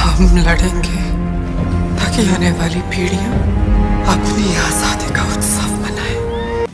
हम लड़ेंगे ताकि आने वाली पीढ़ियां अपनी आजादी का उत्सव मनाएं।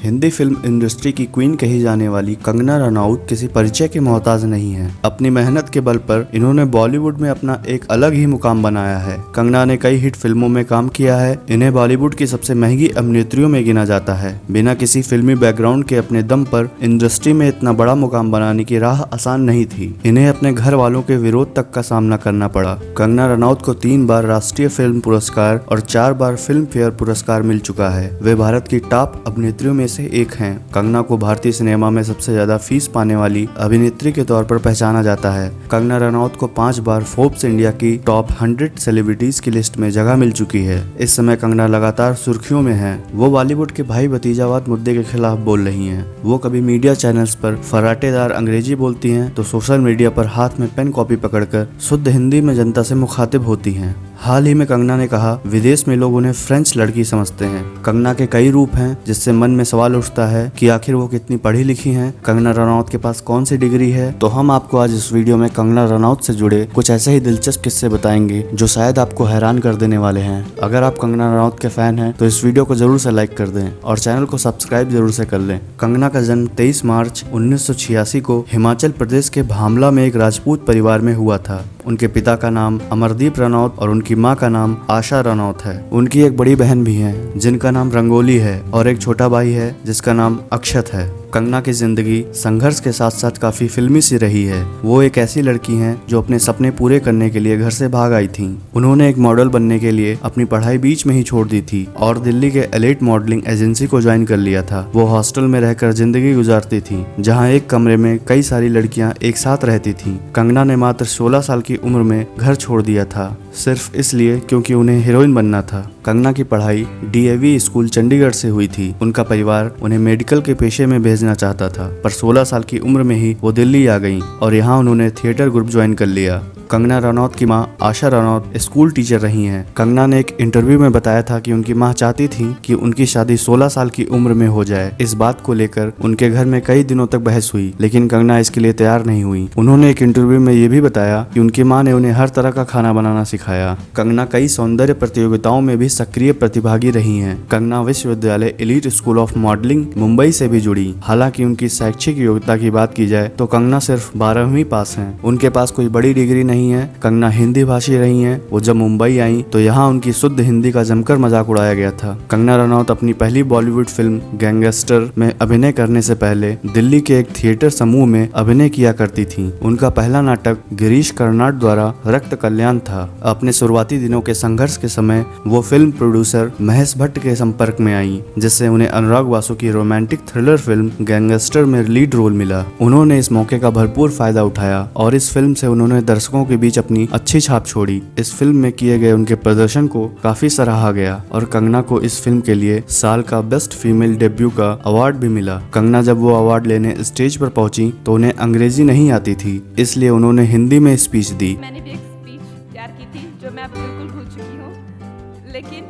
हिंदी फिल्म इंडस्ट्री की क्वीन कही जाने वाली कंगना रनौत किसी परिचय के मोहताज नहीं है। अपनी मेहनत के बल पर इन्होंने बॉलीवुड में अपना एक अलग ही मुकाम बनाया है। कंगना ने कई हिट फिल्मों में काम किया है। इन्हें बॉलीवुड की सबसे महंगी अभिनेत्रियों में गिना जाता है। बिना किसी फिल्मी बैकग्राउंड के अपने दम पर इंडस्ट्री में इतना बड़ा मुकाम बनाने की राह आसान नहीं थी। इन्हें अपने घर वालों के विरोध तक का सामना करना पड़ा। कंगना रनौत को 3 बार राष्ट्रीय फिल्म पुरस्कार और 4 बार फिल्म फेयर पुरस्कार मिल चुका है। वे भारत की टॉप अभिनेत्रियों में से एक हैं। कंगना को भारतीय सिनेमा में सबसे ज्यादा फीस पाने वाली अभिनेत्री के तौर पर पहचाना जाता है। कंगना रनौत को 5 बार फोर्ब्स इंडिया की टॉप 100 सेलिब्रिटीज की लिस्ट में जगह मिल चुकी है। इस समय कंगना लगातार सुर्खियों में है। वो बॉलीवुड के भाई भतीजावाद मुद्दे के खिलाफ बोल रही हैं। वो कभी मीडिया चैनल्स पर फर्राटेदार अंग्रेजी बोलती हैं तो सोशल मीडिया पर हाथ में पेन कॉपी पकड़कर शुद्ध हिंदी में जनता से मुखातिब होती हैं। हाल ही में कंगना ने कहा, विदेश में लोग उन्हें फ्रेंच लड़की समझते हैं। कंगना के कई रूप हैं जिससे मन में सवाल उठता है कि आखिर वो कितनी पढ़ी लिखी हैं। कंगना रनौत के पास कौन सी डिग्री है। तो हम आपको आज इस वीडियो में कंगना रनौत से जुड़े कुछ ऐसे ही दिलचस्प किस्से बताएंगे जो शायद आपको हैरान कर देने वाले हैं। अगर आप कंगना रनौत के फैन हैं तो इस वीडियो को जरूर से लाइक कर दें और चैनल को सब्सक्राइब जरूर से कर लें। कंगना का जन्म 23 मार्च 1986 को हिमाचल प्रदेश के भामला में एक राजपूत परिवार में हुआ था। उनके पिता का नाम अमरदीप रनौत और उनकी मां का नाम आशा रनौत है। उनकी एक बड़ी बहन भी है जिनका नाम रंगोली है और एक छोटा भाई है जिसका नाम अक्षत है। कंगना की जिंदगी संघर्ष के साथ साथ काफी फिल्मी सी रही है। वो एक ऐसी लड़की हैं जो अपने सपने पूरे करने के लिए घर से भाग आई थीं। उन्होंने एक मॉडल बनने के लिए अपनी पढ़ाई बीच में ही छोड़ दी थी और दिल्ली के एलीट मॉडलिंग एजेंसी को ज्वाइन कर लिया था। वो हॉस्टल में रहकर जिंदगी गुजारती थी जहाँ एक कमरे में कई सारी लड़कियां एक साथ रहती थी। कंगना ने मात्र 16 साल की उम्र में घर छोड़ दिया था, सिर्फ इसलिए क्योंकि उन्हें हीरोइन बनना था। कंगना की पढ़ाई DAV स्कूल चंडीगढ़ से हुई थी। उनका परिवार उन्हें मेडिकल के पेशे में भेजना चाहता था, पर 16 साल की उम्र में ही वो दिल्ली आ गईं और यहाँ उन्होंने थिएटर ग्रुप ज्वाइन कर लिया। कंगना रनौत की मां आशा रनौत स्कूल टीचर रही हैं। कंगना ने एक इंटरव्यू में बताया था कि उनकी मां चाहती थी कि उनकी शादी 16 साल की उम्र में हो जाए। इस बात को लेकर उनके घर में कई दिनों तक बहस हुई, लेकिन कंगना इसके लिए तैयार नहीं हुई। उन्होंने एक इंटरव्यू में ये भी बताया कि उनकी मां ने उन्हें हर तरह का खाना बनाना सिखाया। कंगना कई सौंदर्य प्रतियोगिताओं में भी सक्रिय प्रतिभागी रही हैं। कंगना विश्वविद्यालय elite school of modelling Mumbai से भी जुड़ी। हालांकि उनकी शैक्षिक योग्यता की बात की जाए तो कंगना सिर्फ 12वीं पास हैं। उनके पास कोई बड़ी डिग्री नहीं है। कंगना हिंदी भाषी रही हैं। वो जब मुंबई आई तो यहाँ उनकी शुद्ध हिंदी का जमकर मजाक उड़ाया गया था। कंगना रनौत अपनी पहली बॉलीवुड फिल्म गैंगस्टर में अभिनय करने से पहले दिल्ली के एक थिएटर समूह में अभिनय किया करती थी। उनका पहला नाटक गिरीश कर्नाड द्वारा रक्त कल्याण था। अपने शुरुआती दिनों के संघर्ष के समय वो फिल्म प्रोड्यूसर महेश भट्ट के संपर्क में आई, जिससे उन्हें अनुराग वासु की रोमांटिक थ्रिलर फिल्म गैंगस्टर में लीड रोल मिला। उन्होंने इस मौके का भरपूर फायदा उठाया और इस फिल्म से उन्होंने दर्शकों के बीच अपनी अच्छी छाप छोड़ी। इस फिल्म में किए गए उनके प्रदर्शन को काफी सराहा गया और कंगना को इस फिल्म के लिए साल का बेस्ट फीमेल डेब्यू का अवार्ड भी मिला। कंगना जब वो अवार्ड लेने स्टेज पर पहुंची तो उन्हें अंग्रेजी नहीं आती थी, इसलिए उन्होंने हिंदी में स्पीच दी। मैंने भी एक स्पीच तैयार की थी जो मैं अब बिल्कुल भूल चुकी हूँ, लेकिन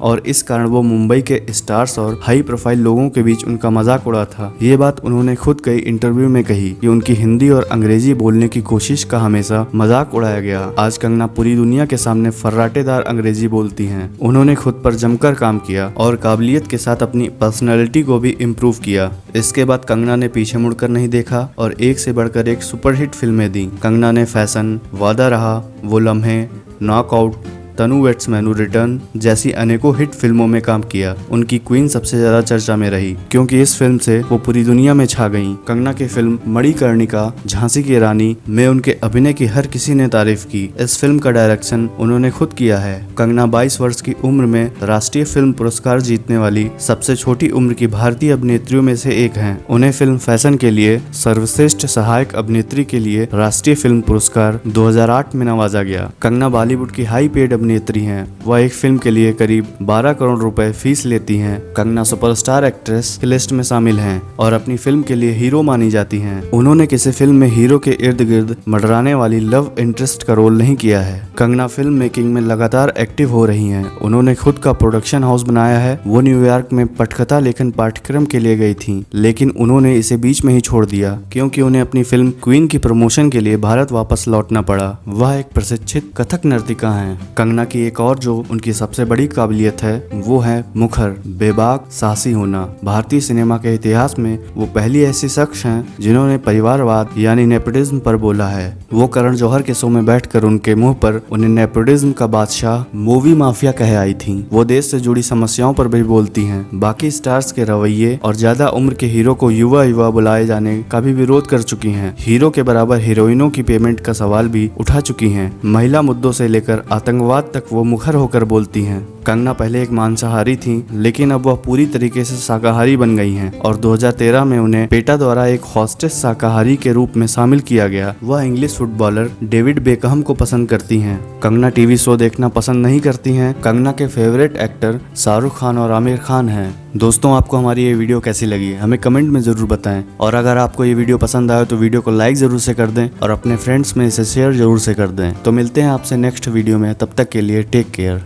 और इस कारण वो मुंबई के स्टार्स और हाई प्रोफाइल लोगों के बीच उनका मजाक उड़ा था। ये बात उन्होंने खुद कई इंटरव्यू में कही कि उनकी हिंदी और अंग्रेजी बोलने की कोशिश का हमेशा मजाक उड़ाया गया। आज कंगना पूरी दुनिया के सामने फर्राटेदार अंग्रेजी बोलती हैं। उन्होंने खुद पर जमकर काम किया और काबिलियत के साथ अपनी पर्सनैलिटी को भी इम्प्रूव किया। इसके बाद कंगना ने पीछे मुड़कर नहीं देखा और एक से बढ़कर एक सुपरहिट फिल्में दी। कंगना ने फैशन, वादा रहा, वो लम्हे, नॉकआउट, तनु वेट्स मैनू रिटर्न जैसी अनेकों हिट फिल्मों में काम किया। उनकी क्वीन सबसे ज्यादा चर्चा में रही क्योंकि इस फिल्म से वो पूरी दुनिया में छा गईं। कंगना की फिल्म मणिकर्णिका, झांसी की रानी में उनके अभिनय की हर किसी ने तारीफ की। इस फिल्म का डायरेक्शन उन्होंने खुद किया है। कंगना 22 वर्ष की उम्र में राष्ट्रीय फिल्म पुरस्कार जीतने वाली सबसे छोटी उम्र की भारतीय अभिनेत्रियों में से एक हैं। उन्हें फिल्म फैशन के लिए सर्वश्रेष्ठ सहायक अभिनेत्री के लिए राष्ट्रीय फिल्म पुरस्कार 2008 में नवाजा गया। कंगना बॉलीवुड की हाई पेड अभिनेत्री हैं। वह एक फिल्म के लिए करीब 12 करोड़ रुपए फीस लेती हैं। कंगना सुपरस्टार एक्ट्रेस की लिस्ट में शामिल हैं और अपनी फिल्म के लिए हीरो मानी जाती हैं। उन्होंने किसी फिल्म में हीरो के इर्द गिर्द मंडराने वाली लव इंटरेस्ट का रोल नहीं किया है। कंगना फिल्म मेकिंग में लगातार एक्टिव हो रही हैं। उन्होंने खुद का प्रोडक्शन हाउस बनाया है। वो न्यूयॉर्क में पटकथा लेखन पाठ्यक्रम के लिए गई थी, लेकिन उन्होंने इसे बीच में ही छोड़ दिया क्योंकि उन्हें अपनी फिल्म क्वीन की प्रमोशन के लिए भारत वापस लौटना पड़ा। वह एक प्रशिक्षित कथक नर्तिका हैं। कंगना की एक और जो उनकी सबसे बड़ी काबिलियत है वो है मुखर, बेबाक, साहसी होना। भारतीय सिनेमा के इतिहास में वो पहली ऐसी शख्स हैं जिन्होंने परिवारवाद यानी नेपोटिज्म पर बोला है। वो करण जौहर के शो में बैठकर उनके मुंह पर उन्हें नेपोटिज्म का बादशाह, मूवी माफिया कह आई थी। वो देश से जुड़ी समस्याओं पर भी बोलती हैं। बाकी स्टार्स के रवैये और ज्यादा उम्र के हीरो को युवा युवा बुलाए जाने का भी विरोध कर चुकी हैं। हीरो के बराबर हीरोइनों की पेमेंट का सवाल भी उठा चुकी हैं। महिला मुद्दों से लेकर आतंकवाद तक वो मुखर होकर बोलती हैं। कंगना पहले एक मांसाहारी थी, लेकिन अब वह पूरी तरीके से शाकाहारी बन गई हैं और 2013 में उन्हें पेटा द्वारा एक हॉस्टेस शाकाहारी के रूप में शामिल किया गया। वह इंग्लिश फुटबॉलर डेविड बेकहम को पसंद करती हैं। कंगना टीवी शो देखना पसंद नहीं करती हैं। कंगना के फेवरेट एक्टर शाहरुख खान और आमिर खान हैं। दोस्तों, आपको हमारी ये वीडियो कैसी लगी हमें कमेंट में जरूर बताएं और अगर आपको ये वीडियो पसंद आए तो वीडियो को लाइक जरूर से कर दें और अपने फ्रेंड्स में इसे शेयर जरूर से कर दें। तो मिलते हैं आपसे नेक्स्ट वीडियो में, तब तक के लिए टेक केयर।